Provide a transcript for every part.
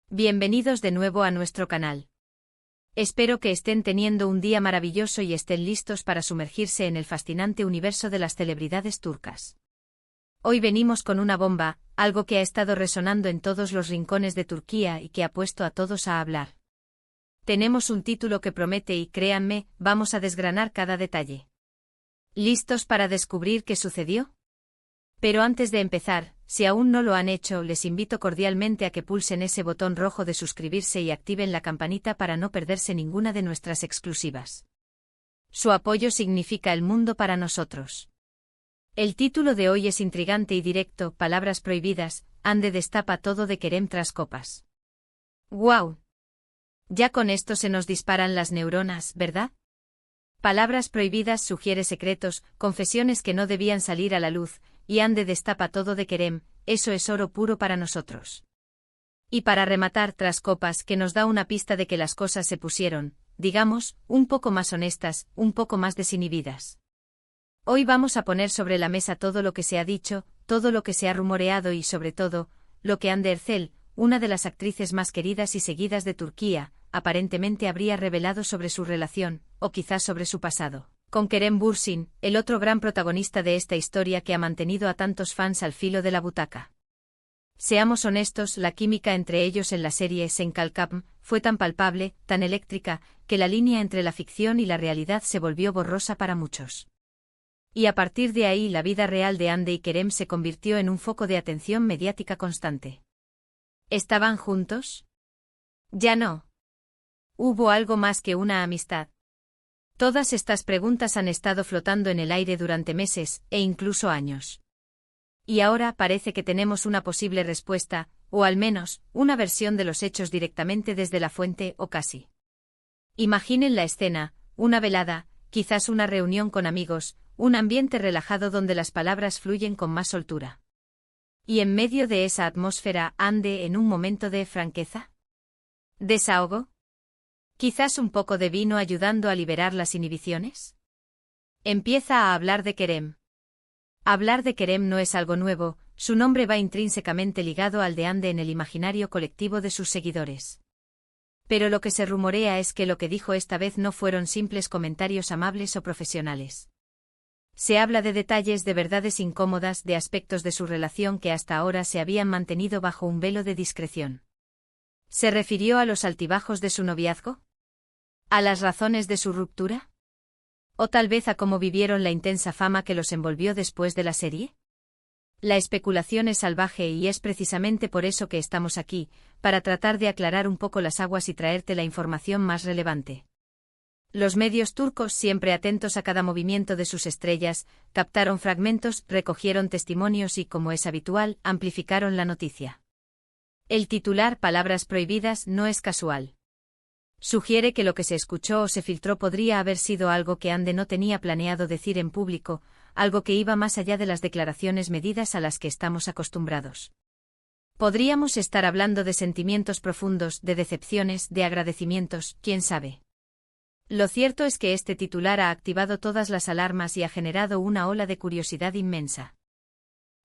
Bienvenidos de nuevo a nuestro canal. Espero que estén teniendo un día maravilloso y estén listos para sumergirse en el fascinante universo de las celebridades turcas. Hoy venimos con una bomba, algo que ha estado resonando en todos los rincones de Turquía y que ha puesto a todos a hablar. Tenemos un título que promete y créanme, vamos a desgranar cada detalle. ¿Listos para descubrir qué sucedió? Pero antes de empezar, si aún no lo han hecho, les invito cordialmente a que pulsen ese botón rojo de suscribirse y activen la campanita para no perderse ninguna de nuestras exclusivas. Su apoyo significa el mundo para nosotros. El título de hoy es intrigante y directo: palabras prohibidas, Hande destapa todo de Kerem tras copas. ¡Guau! Ya con esto se nos disparan las neuronas, ¿verdad? Palabras prohibidas sugiere secretos, confesiones que no debían salir a la luz, y Hande destapa todo de Kerem, eso es oro puro para nosotros. Y para rematar, tras copas, que nos da una pista de que las cosas se pusieron, digamos, un poco más honestas, un poco más desinhibidas. Hoy vamos a poner sobre la mesa todo lo que se ha dicho, todo lo que se ha rumoreado y sobre todo, lo que Hande Erçel, una de las actrices más queridas y seguidas de Turquía, aparentemente habría revelado sobre su relación, o quizás sobre su pasado, con Kerem Bürsin, el otro gran protagonista de esta historia que ha mantenido a tantos fans al filo de la butaca. Seamos honestos, la química entre ellos en la serie Sen Kalkapm fue tan palpable, tan eléctrica, que la línea entre la ficción y la realidad se volvió borrosa para muchos. Y a partir de ahí la vida real de Hande y Kerem se convirtió en un foco de atención mediática constante. ¿Estaban juntos? Ya no. ¿Hubo algo más que una amistad? Todas estas preguntas han estado flotando en el aire durante meses, e incluso años. Y ahora parece que tenemos una posible respuesta, o al menos, una versión de los hechos directamente desde la fuente o casi. Imaginen la escena: una velada, quizás una reunión con amigos, un ambiente relajado donde las palabras fluyen con más soltura. Y en medio de esa atmósfera, Hande en un momento de franqueza. ¿Desahogo? ¿Quizás un poco de vino ayudando a liberar las inhibiciones? Empieza a hablar de Kerem. Hablar de Kerem no es algo nuevo, su nombre va intrínsecamente ligado al de Hande en el imaginario colectivo de sus seguidores. Pero lo que se rumorea es que lo que dijo esta vez no fueron simples comentarios amables o profesionales. Se habla de detalles, de verdades incómodas, de aspectos de su relación que hasta ahora se habían mantenido bajo un velo de discreción. ¿Se refirió a los altibajos de su noviazgo? ¿A las razones de su ruptura? ¿O tal vez a cómo vivieron la intensa fama que los envolvió después de la serie? La especulación es salvaje y es precisamente por eso que estamos aquí, para tratar de aclarar un poco las aguas y traerte la información más relevante. Los medios turcos, siempre atentos a cada movimiento de sus estrellas, captaron fragmentos, recogieron testimonios y, como es habitual, amplificaron la noticia. El titular "palabras prohibidas" no es casual. Sugiere que lo que se escuchó o se filtró podría haber sido algo que Hande no tenía planeado decir en público, algo que iba más allá de las declaraciones medidas a las que estamos acostumbrados. Podríamos estar hablando de sentimientos profundos, de decepciones, de agradecimientos, quién sabe. Lo cierto es que este titular ha activado todas las alarmas y ha generado una ola de curiosidad inmensa.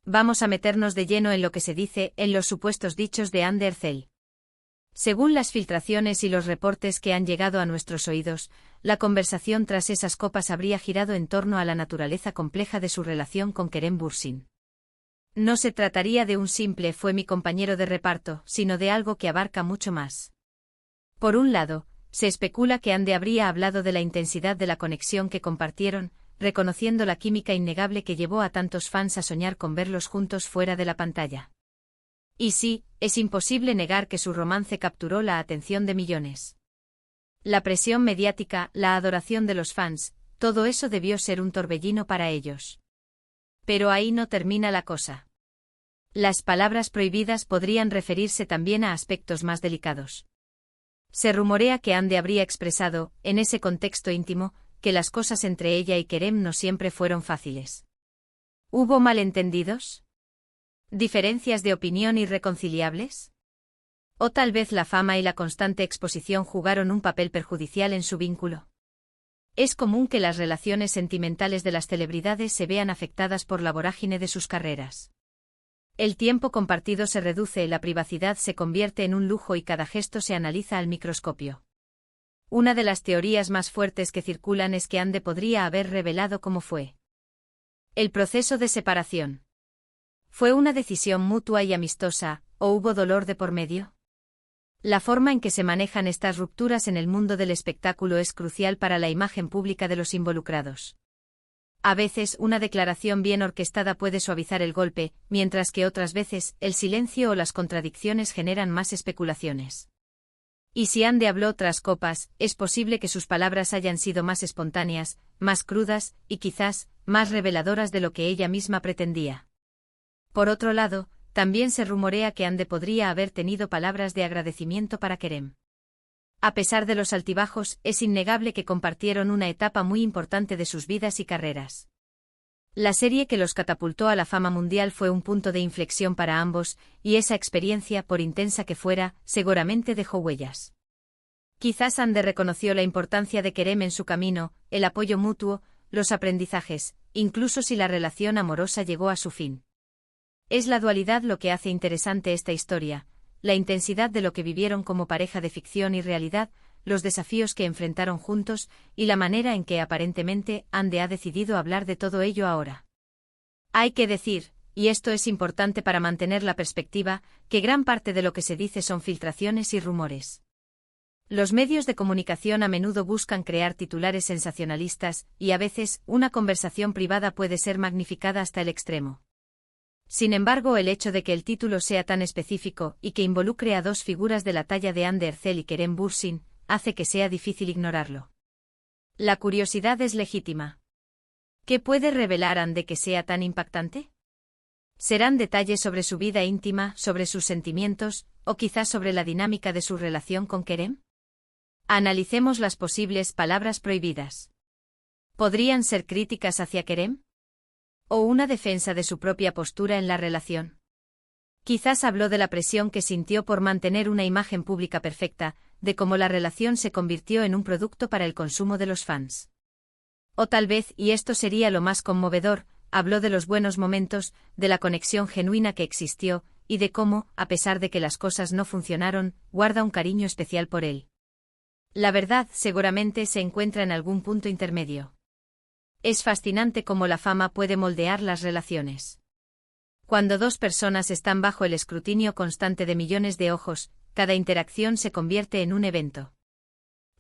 Vamos a meternos de lleno en lo que se dice, en los supuestos dichos de Hande Erçel. Según las filtraciones y los reportes que han llegado a nuestros oídos, la conversación tras esas copas habría girado en torno a la naturaleza compleja de su relación con Kerem Bürsin. No se trataría de un simple "fue mi compañero de reparto", sino de algo que abarca mucho más. Por un lado, se especula que Hande habría hablado de la intensidad de la conexión que compartieron, reconociendo la química innegable que llevó a tantos fans a soñar con verlos juntos fuera de la pantalla. Y sí, es imposible negar que su romance capturó la atención de millones. La presión mediática, la adoración de los fans, todo eso debió ser un torbellino para ellos. Pero ahí no termina la cosa. Las palabras prohibidas podrían referirse también a aspectos más delicados. Se rumorea que Hande habría expresado, en ese contexto íntimo, que las cosas entre ella y Kerem no siempre fueron fáciles. ¿Hubo malentendidos? ¿Diferencias de opinión irreconciliables? ¿O tal vez la fama y la constante exposición jugaron un papel perjudicial en su vínculo? Es común que las relaciones sentimentales de las celebridades se vean afectadas por la vorágine de sus carreras. El tiempo compartido se reduce, la privacidad se convierte en un lujo y cada gesto se analiza al microscopio. Una de las teorías más fuertes que circulan es que Ande podría haber revelado cómo fue el proceso de separación. ¿Fue una decisión mutua y amistosa, o hubo dolor de por medio? La forma en que se manejan estas rupturas en el mundo del espectáculo es crucial para la imagen pública de los involucrados. A veces, una declaración bien orquestada puede suavizar el golpe, mientras que otras veces, el silencio o las contradicciones generan más especulaciones. Y si Ande habló tras copas, es posible que sus palabras hayan sido más espontáneas, más crudas, y quizás, más reveladoras de lo que ella misma pretendía. Por otro lado, también se rumorea que Ande podría haber tenido palabras de agradecimiento para Kerem. A pesar de los altibajos, es innegable que compartieron una etapa muy importante de sus vidas y carreras. La serie que los catapultó a la fama mundial fue un punto de inflexión para ambos, y esa experiencia, por intensa que fuera, seguramente dejó huellas. Quizás Ande reconoció la importancia de Kerem en su camino, el apoyo mutuo, los aprendizajes, incluso si la relación amorosa llegó a su fin. Es la dualidad lo que hace interesante esta historia, la intensidad de lo que vivieron como pareja de ficción y realidad, los desafíos que enfrentaron juntos, y la manera en que aparentemente Ande ha decidido hablar de todo ello ahora. Hay que decir, y esto es importante para mantener la perspectiva, que gran parte de lo que se dice son filtraciones y rumores. Los medios de comunicación a menudo buscan crear titulares sensacionalistas, y a veces, una conversación privada puede ser magnificada hasta el extremo. Sin embargo, el hecho de que el título sea tan específico y que involucre a dos figuras de la talla de Ande Erzel y Kerem Bürsin, hace que sea difícil ignorarlo. La curiosidad es legítima. ¿Qué puede revelar Ande que sea tan impactante? ¿Serán detalles sobre su vida íntima, sobre sus sentimientos, o quizás sobre la dinámica de su relación con Kerem? Analicemos las posibles palabras prohibidas. ¿Podrían ser críticas hacia Kerem? ¿O una defensa de su propia postura en la relación? Quizás habló de la presión que sintió por mantener una imagen pública perfecta, de cómo la relación se convirtió en un producto para el consumo de los fans. O tal vez, y esto sería lo más conmovedor, habló de los buenos momentos, de la conexión genuina que existió, y de cómo, a pesar de que las cosas no funcionaron, guarda un cariño especial por él. La verdad seguramente se encuentra en algún punto intermedio. Es fascinante cómo la fama puede moldear las relaciones. Cuando dos personas están bajo el escrutinio constante de millones de ojos, cada interacción se convierte en un evento.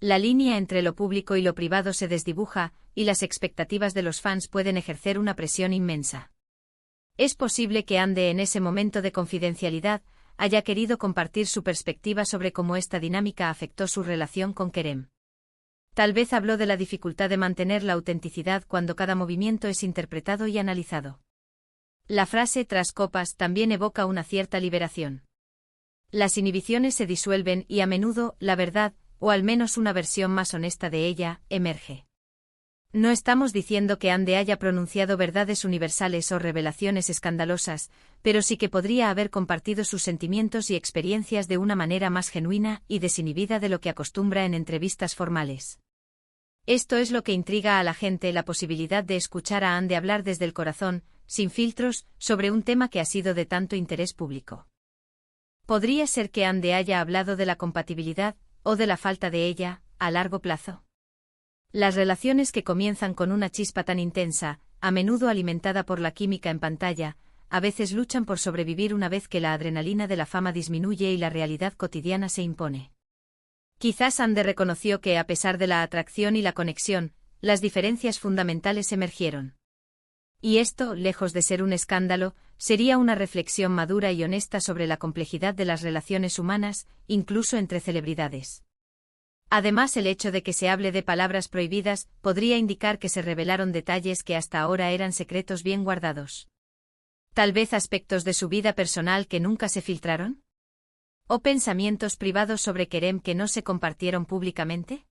La línea entre lo público y lo privado se desdibuja, y las expectativas de los fans pueden ejercer una presión inmensa. Es posible que Ande en ese momento de confidencialidad haya querido compartir su perspectiva sobre cómo esta dinámica afectó su relación con Kerem. Tal vez habló de la dificultad de mantener la autenticidad cuando cada movimiento es interpretado y analizado. La frase tras copas también evoca una cierta liberación. Las inhibiciones se disuelven y a menudo, la verdad, o al menos una versión más honesta de ella, emerge. No estamos diciendo que Ande haya pronunciado verdades universales o revelaciones escandalosas, pero sí que podría haber compartido sus sentimientos y experiencias de una manera más genuina y desinhibida de lo que acostumbra en entrevistas formales. Esto es lo que intriga a la gente, la posibilidad de escuchar a Ande hablar desde el corazón, sin filtros, sobre un tema que ha sido de tanto interés público. ¿Podría ser que Ande haya hablado de la compatibilidad, o de la falta de ella, a largo plazo? Las relaciones que comienzan con una chispa tan intensa, a menudo alimentada por la química en pantalla, a veces luchan por sobrevivir una vez que la adrenalina de la fama disminuye y la realidad cotidiana se impone. Quizás Ande reconoció que, a pesar de la atracción y la conexión, las diferencias fundamentales emergieron. Y esto, lejos de ser un escándalo, sería una reflexión madura y honesta sobre la complejidad de las relaciones humanas, incluso entre celebridades. Además, el hecho de que se hable de palabras prohibidas podría indicar que se revelaron detalles que hasta ahora eran secretos bien guardados. Tal vez aspectos de su vida personal que nunca se filtraron. ¿O pensamientos privados sobre Kerem que no se compartieron públicamente?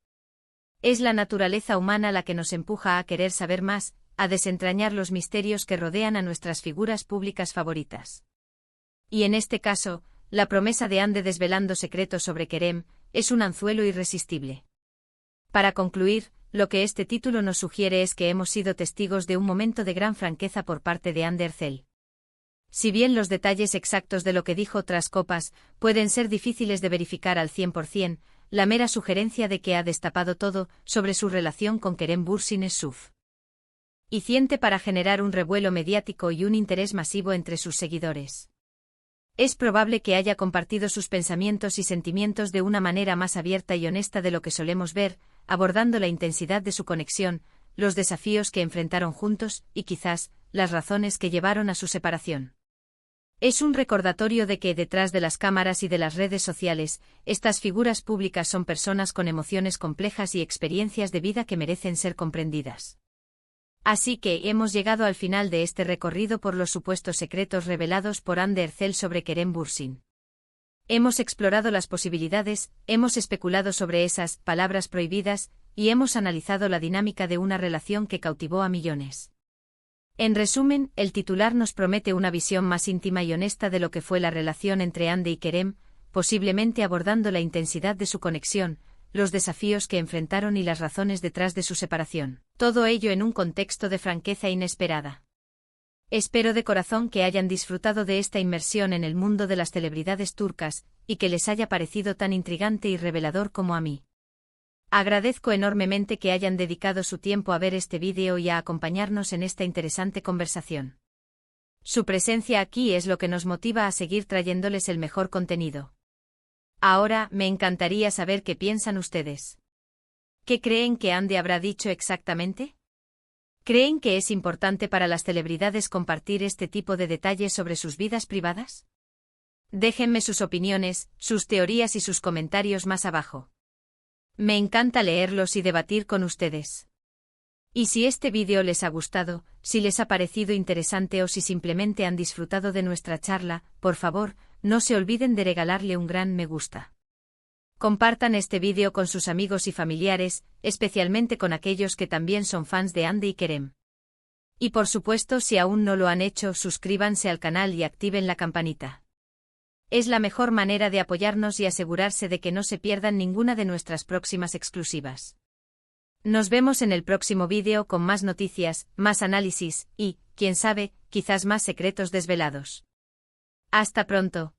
Es la naturaleza humana la que nos empuja a querer saber más, a desentrañar los misterios que rodean a nuestras figuras públicas favoritas. Y en este caso, la promesa de Ande desvelando secretos sobre Kerem es un anzuelo irresistible. Para concluir, lo que este título nos sugiere es que hemos sido testigos de un momento de gran franqueza por parte de Ande Erzel. Si bien los detalles exactos de lo que dijo tras copas pueden ser difíciles de verificar al 100%, la mera sugerencia de que ha destapado todo sobre su relación con Kerem Bürsin es suficiente para generar un revuelo mediático y un interés masivo entre sus seguidores. Es probable que haya compartido sus pensamientos y sentimientos de una manera más abierta y honesta de lo que solemos ver, abordando la intensidad de su conexión, los desafíos que enfrentaron juntos y quizás las razones que llevaron a su separación. Es un recordatorio de que detrás de las cámaras y de las redes sociales, estas figuras públicas son personas con emociones complejas y experiencias de vida que merecen ser comprendidas. Así que hemos llegado al final de este recorrido por los supuestos secretos revelados por Hande Erçel sobre Kerem Bürsin. Hemos explorado las posibilidades, hemos especulado sobre esas palabras prohibidas y hemos analizado la dinámica de una relación que cautivó a millones. En resumen, el titular nos promete una visión más íntima y honesta de lo que fue la relación entre Hande y Kerem, posiblemente abordando la intensidad de su conexión, los desafíos que enfrentaron y las razones detrás de su separación. Todo ello en un contexto de franqueza inesperada. Espero de corazón que hayan disfrutado de esta inmersión en el mundo de las celebridades turcas, y que les haya parecido tan intrigante y revelador como a mí. Agradezco enormemente que hayan dedicado su tiempo a ver este vídeo y a acompañarnos en esta interesante conversación. Su presencia aquí es lo que nos motiva a seguir trayéndoles el mejor contenido. Ahora, me encantaría saber qué piensan ustedes. ¿Qué creen que Hande habrá dicho exactamente? ¿Creen que es importante para las celebridades compartir este tipo de detalles sobre sus vidas privadas? Déjenme sus opiniones, sus teorías y sus comentarios más abajo. Me encanta leerlos y debatir con ustedes. Y si este vídeo les ha gustado, si les ha parecido interesante o si simplemente han disfrutado de nuestra charla, por favor, no se olviden de regalarle un gran me gusta. Compartan este vídeo con sus amigos y familiares, especialmente con aquellos que también son fans de Hande y Kerem. Y por supuesto, si aún no lo han hecho, suscríbanse al canal y activen la campanita. Es la mejor manera de apoyarnos y asegurarse de que no se pierdan ninguna de nuestras próximas exclusivas. Nos vemos en el próximo vídeo con más noticias, más análisis y, quién sabe, quizás más secretos desvelados. Hasta pronto.